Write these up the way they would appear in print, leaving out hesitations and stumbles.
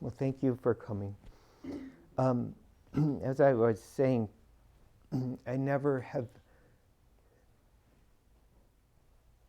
Well, thank you for coming. As I was saying, I never have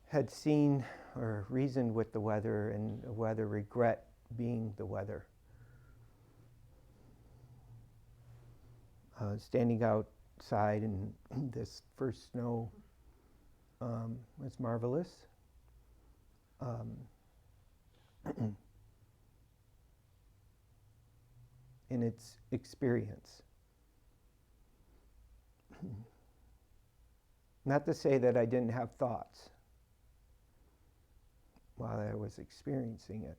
had seen or reasoned with the weather and whether regret being the weather. Standing outside in this first snow was marvelous. In its experience. Not to say that I didn't have thoughts while I was experiencing it.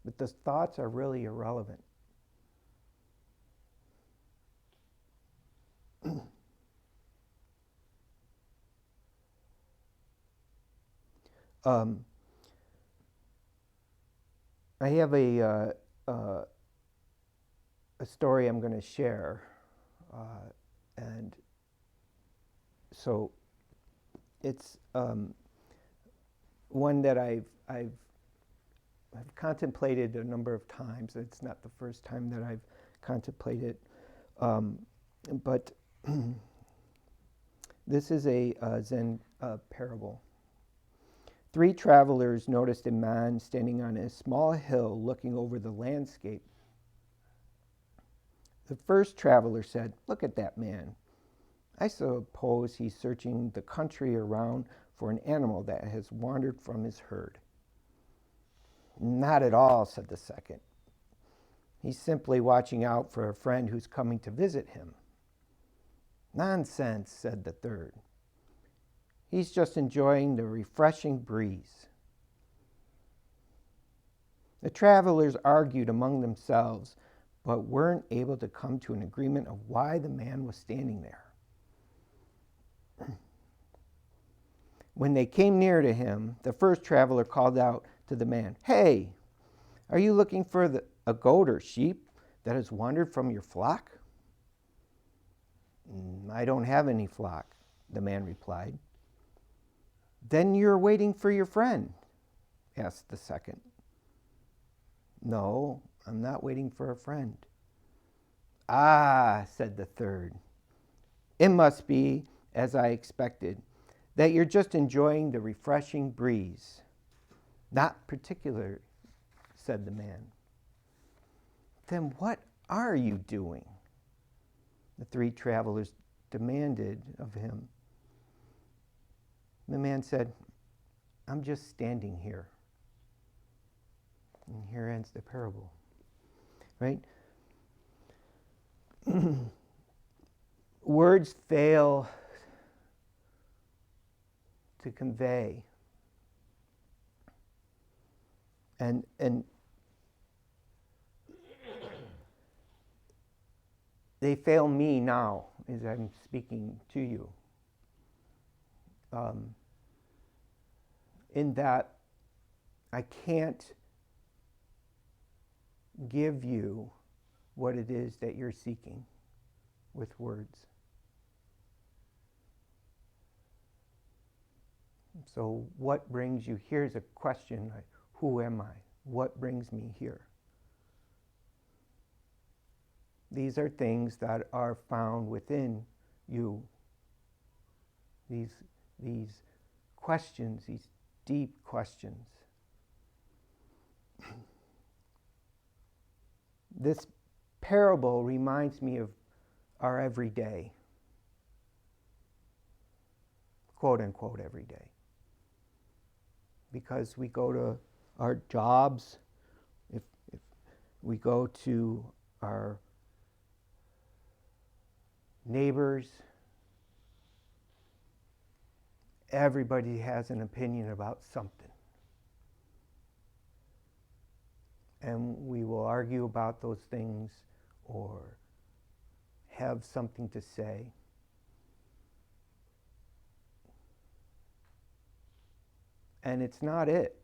But those thoughts are really irrelevant. I have a story I'm going to share, and so it's one that I've contemplated a number of times. It's not the first time that I've contemplated, but this is a Zen parable. 3 travelers noticed a man standing on a small hill looking over the landscape. The first traveler said, "Look at that man. I suppose he's searching the country around for an animal that has wandered from his herd." "Not at all," said the second. "He's simply watching out for a friend who's coming to visit him." "Nonsense," said the third. "He's just enjoying the refreshing breeze." The travelers argued among themselves, but weren't able to come to an agreement of why the man was standing there. When they came near to him, the first traveler called out to the man, "Hey, are you looking for a goat or sheep that has wandered from your flock?" "I don't have any flock," the man replied. "Then you're waiting for your friend?" asked the second. "No, I'm not waiting for a friend." "Ah," said the third, "it must be, as I expected, that you're just enjoying the refreshing breeze." "Not particular," said the man. "Then what are you doing?" the 3 travelers demanded of him. The man said, "I'm just standing here." And here ends the parable, right? Words fail to convey. And they fail me now as I'm speaking to you. In that I can't give you what it is that you're seeking with words. So what brings you? Here's a question, like, who am I? What brings me here? These are things that are found within you. These questions, these deep questions. This parable reminds me of our everyday, quote unquote everyday. Because we go to our jobs, if we go to our neighbors, everybody has an opinion about something. And we will argue about those things or have something to say. And it's not it.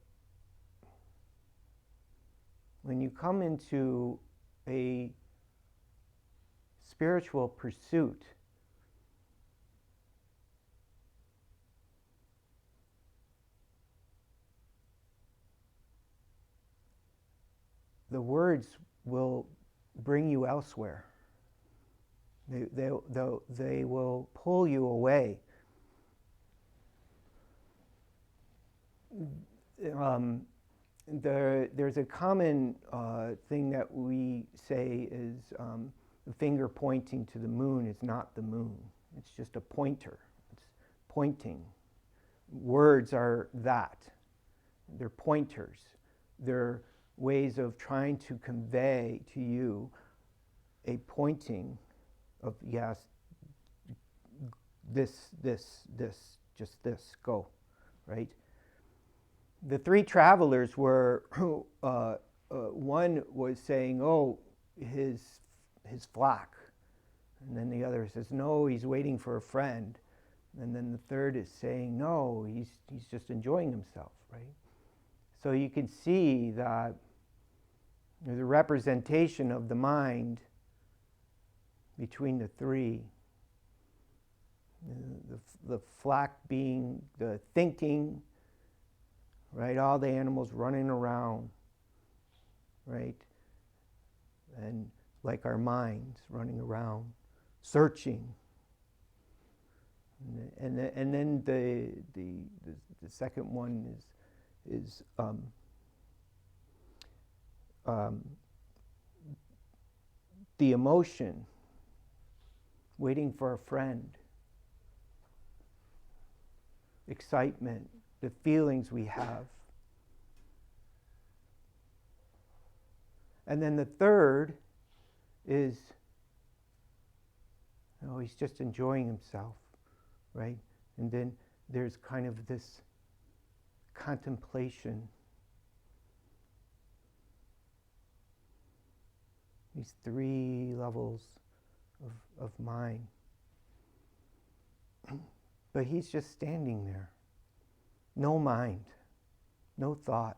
When you come into a spiritual pursuit, the words will bring you elsewhere. They will pull you away. There's a common thing that we say is the finger pointing to the moon is not the moon. It's just a pointer. It's pointing. Words are that. They're pointers. They're ways of trying to convey to you a pointing of, yes, this, just this, go, right? The three travelers were, one was saying, oh, his flock. And then the other says, no, he's waiting for a friend. And then the third is saying, no, he's just enjoying himself, right? So you can see that there's a representation of the mind between the three. The flock being the thinking, right? All the animals running around, right? And like our minds running around, searching. And then the second one is the emotion, waiting for a friend, excitement, the feelings we have. And then the third is, oh, he's just enjoying himself, right? And then there's kind of this contemplation. These three levels of mind. But he's just standing there. No mind, no thought,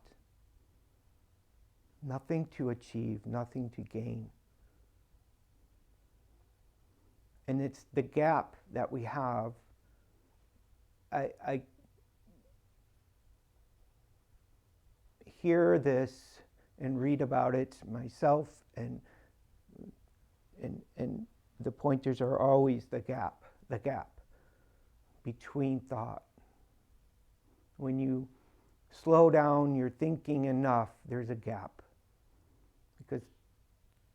nothing to achieve, nothing to gain. And it's the gap that we have. I hear this and read about it myself, and the pointers are always the gap between thought. When you slow down your thinking enough, there's a gap. Because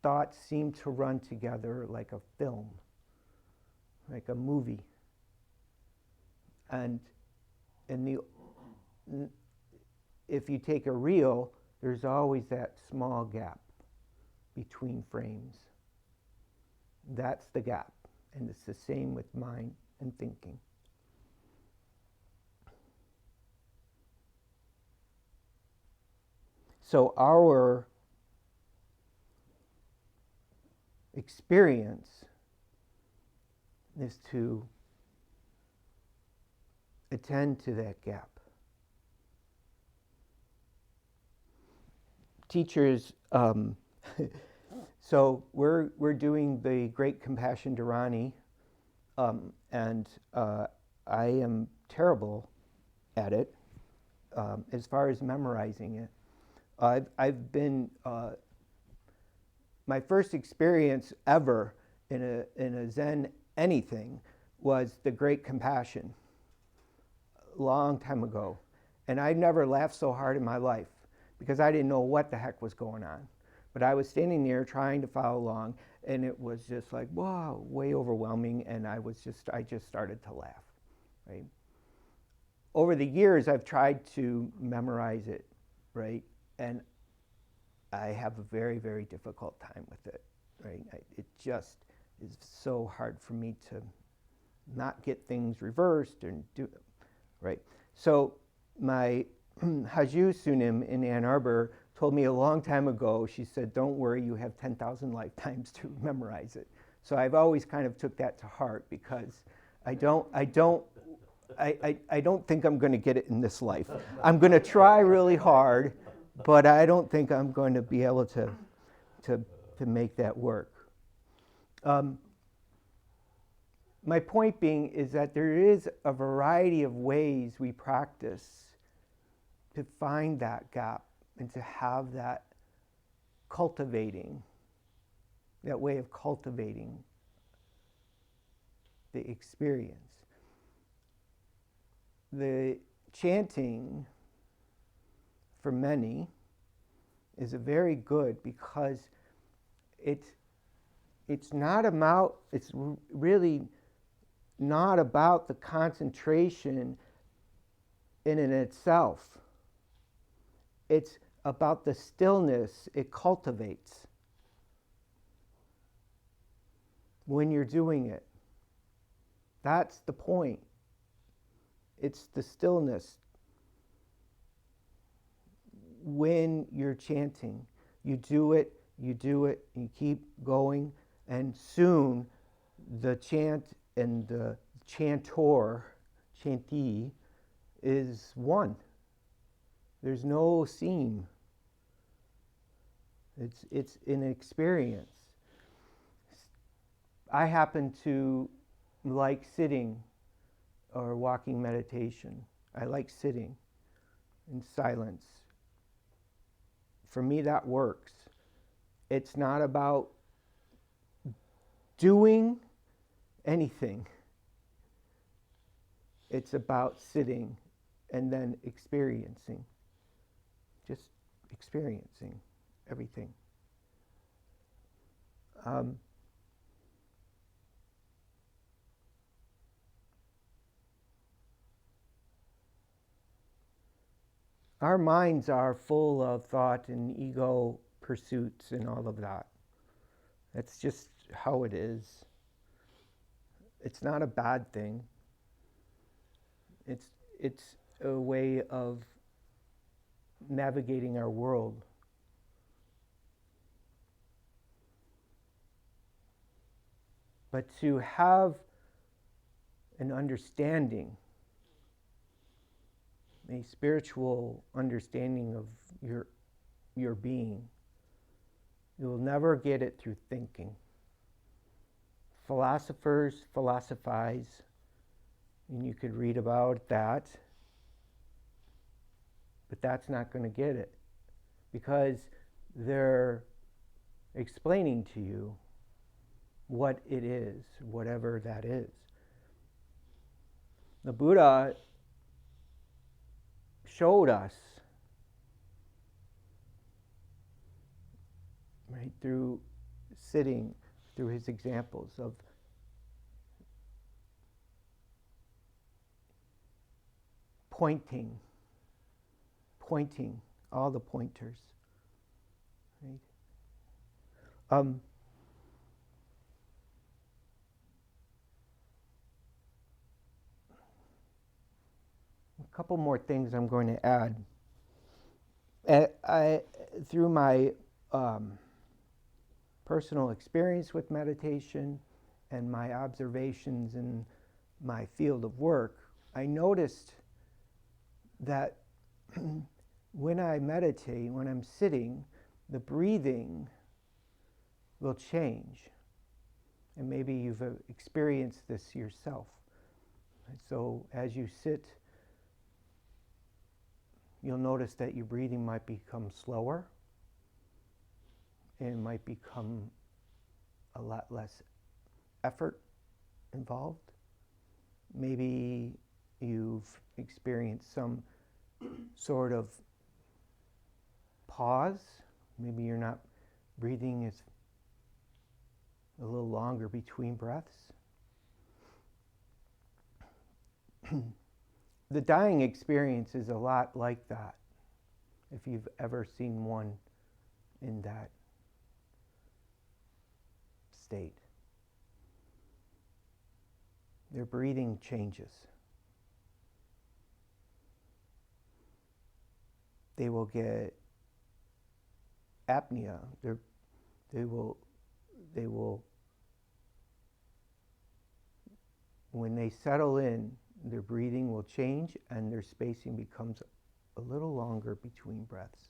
thoughts seem to run together like a film, like a movie. And if you take a reel, there's always that small gap between frames. That's the gap. And it's the same with mind and thinking. So our experience is to attend to that gap. Teachers, so we're doing the Great Compassion Dharani, and I am terrible at it as far as memorizing it. I've been my first experience ever in a Zen anything was the Great Compassion, a long time ago, and I never laughed so hard in my life because I didn't know what the heck was going on. But I was standing there trying to follow along, and it was just like, wow, way overwhelming, and I just started to laugh, right? Over the years, I've tried to memorize it, right? And I have a very, very difficult time with it, right? It just is so hard for me to not get things reversed and do them, right? So my Haju Sunim in Ann Arbor told me a long time ago, she said, don't worry, you have 10,000 lifetimes to memorize it. So I've always kind of took that to heart because I don't think I'm going to get it in this life. I'm going to try really hard, but I don't think I'm going to be able to make that work. My point being is that there is a variety of ways we practice to find that gap and to have that cultivating, that way of cultivating the experience. The chanting, for many, is a very good because it's not about, it's really not about the concentration in and itself. It's about the stillness it cultivates when you're doing it. That's the point. It's the stillness. When you're chanting, you do it, you keep going, and soon the chant and the chantor, chantee, is one. There's no seam. It's an experience. I happen to like sitting or walking meditation. I like sitting in silence. For me, that works. It's not about doing anything. It's about sitting and then experiencing. Just experiencing everything. Our minds are full of thought and ego pursuits and all of that. That's just how it is. It's not a bad thing. It's a way of navigating our world. But to have an understanding, a spiritual understanding of your being, you will never get it through thinking. Philosophers philosophize, and you could read about that, but that's not going to get it, because they're explaining to you what it is, whatever that is. The Buddha showed us, right, through sitting, through his examples of pointing, all the pointers, right? A couple more things I'm going to add. Through my personal experience with meditation and my observations in my field of work, I noticed that when I meditate, when I'm sitting, the breathing will change. And maybe you've experienced this yourself. So as you sit, you'll notice that your breathing might become slower and might become a lot less effort involved. Maybe you've experienced some sort of pause. Maybe you're not breathing as a little longer between breaths. The dying experience is a lot like that, if you've ever seen one in that state. Their breathing changes. They will get apnea. They will, when they settle in, their breathing will change and their spacing becomes a little longer between breaths.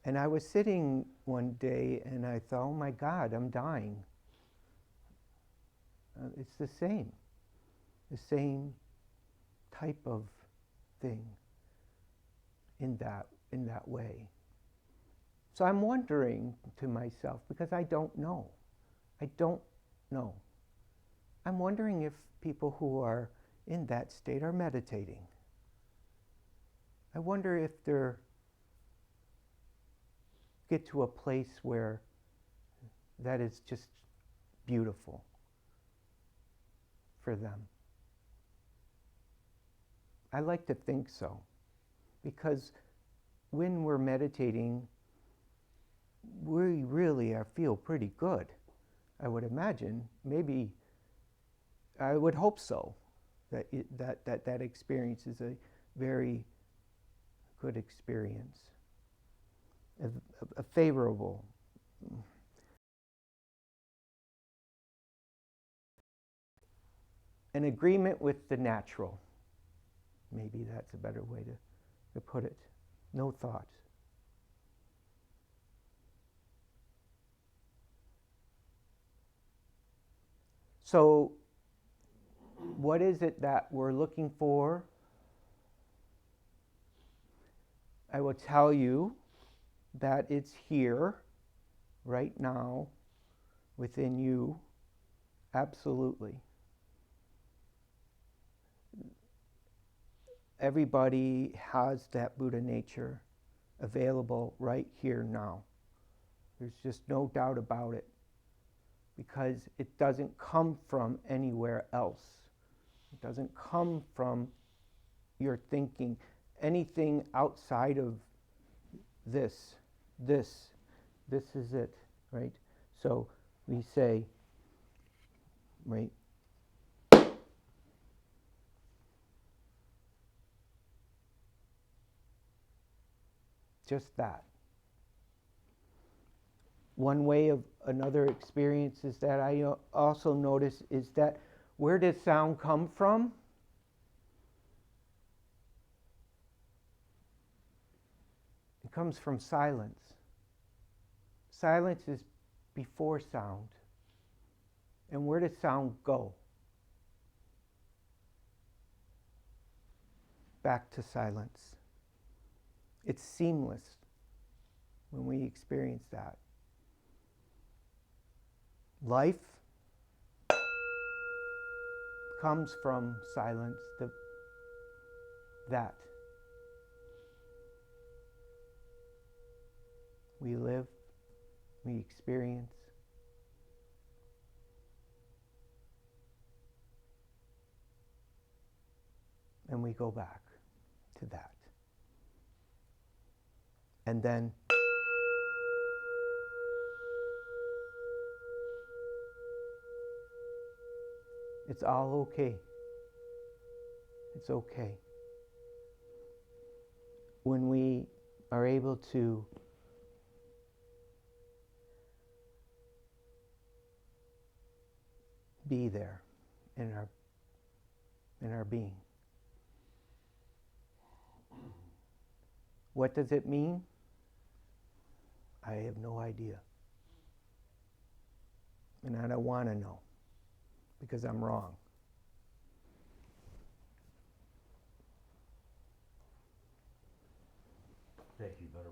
And I was sitting one day and I thought, oh my God, I'm dying. It's the same type of thing in that way. So I'm wondering to myself, because I don't know. I don't know. I'm wondering if people who are in that state are meditating. I wonder if they're get to a place where that is just beautiful for them. I like to think so, because when we're meditating, we really feel pretty good. I would imagine, maybe, I would hope so, that experience is a very good experience, a favorable. An agreement with the natural. Maybe that's a better way to put it. No thoughts. So, what is it that we're looking for? I will tell you that it's here, right now, within you, absolutely. Everybody has that Buddha nature available right here now. There's just no doubt about it, because it doesn't come from anywhere else. It doesn't come from your thinking. Anything outside of this is it, right? So we say, right, just that. One way of another experience is that I also notice is that where does sound come from? It comes from silence. Silence is before sound. And where does sound go? Back to silence. It's seamless when we experience that. Life comes from silence, that. We live, we experience. And we go back to that. And then it's all okay. It's okay. When we are able to be there in our being. What does it mean? I have no idea. And I don't want to know, because I'm wrong. Thank you, Better.